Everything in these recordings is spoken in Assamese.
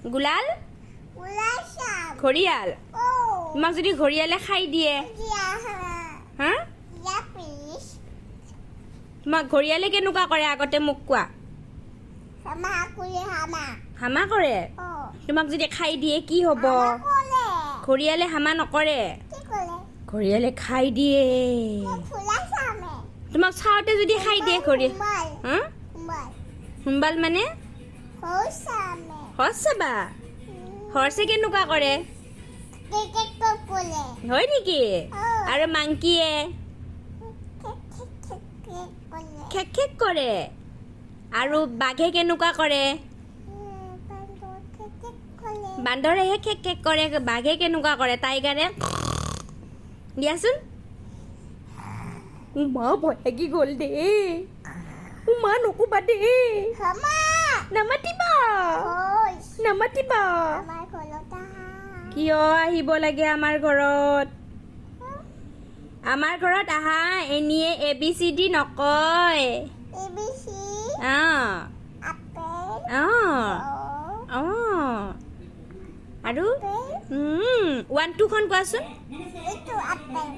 গুলাল Ulasam. ঘৰিয়াল Oh. তোমাক যদি ঘৰিয়ালে খাই দিয়ে Yeah. হা Yeah, please. তোমাক ঘৰিয়ালে কেনেকুৱা কৰে আগতে মোক কোৱা Sama kuli hama. হামা কৰে Oh. তোমাক যদি খাই দিয়ে কি হ'ব Hama kole. ঘৰিয়ালে হামা নকৰে Ki kole. ঘৰিয়ালে খাই দিয়ে Ulasam. তোমাক চাওঁতে যদি খাই দিয়ে ঘৰিয়াল Kumbal. হা Kumbal. হুম্বাল মানে Hosam. হৰ্চ চাবা হৰ্চে কেনেকুৱা কৰে Kekek kole. হয় নেকি Oh. আৰু মাংকিয়ে Kekek kole. খেক খেক কৰে আৰু বাঘে কেনেকুৱা কৰে Kekek kole. বান্দৰেহে খেক খেক কৰে বাঘে কেনেকুৱা কৰে টাইগাৰে দিয়াচোন মা ভয় লাগি গ'ল দেই মা নক'বা দেই Hama. নামাতিবা Hos. নামাতিবা Amar kolota. কিয় আহিব লাগে আমাৰ ঘৰত আমাৰ ঘৰত আহা এনিয়ে ABCD নকয় ABC. অঁ Apple. অঁ Oh. অঁ আৰু Apple. 1 2 খন কোৱাচোন Itu apple.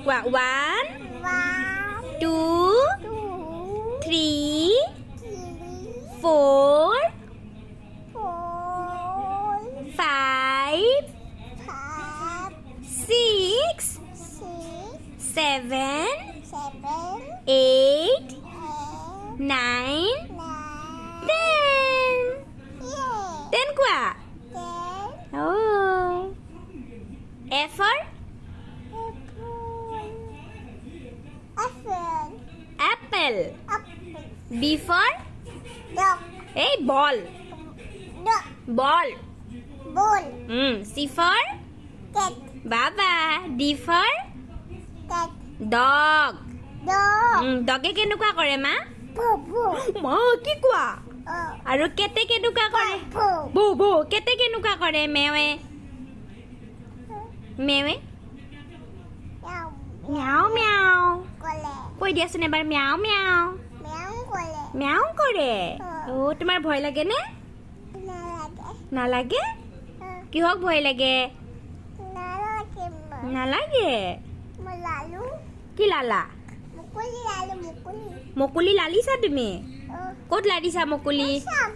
কোৱা 1 One, 2 two, 3 three, 4 four, 5 five, 6 six, 7 seven, 8 eight, 9 nine, 10 yeah, 10 কোৱা ten, oh F for apple, apple apple, B for dog, এই ball dog, ball ball, C for cat, বাবা D for cat, dog dog, ডগে কেনেকুৱা কৰে মা boo, boo, মা কি কোৱা oh, আৰু কেতে কেনেকুৱা কৰে boo, বৌ বৌ কেতে কেনেকুৱা কৰে মেৱে মেৱে meow, মিয়াও মিয়াও kole, কৈ দিয়াচোন এবাৰ মিয়াও মিয়াও meow, kole, মিয়াও কৰে অ। তোমাৰ ভয় লাগে নে nalage, নালাগে কিহক ভয় লাগে nalage, নালাগে malalu, কি লালা mukuli lalu, mukuli, মকুলি লালিছা তুমি oh, ক'ত লাৰিছা মকুলি sam,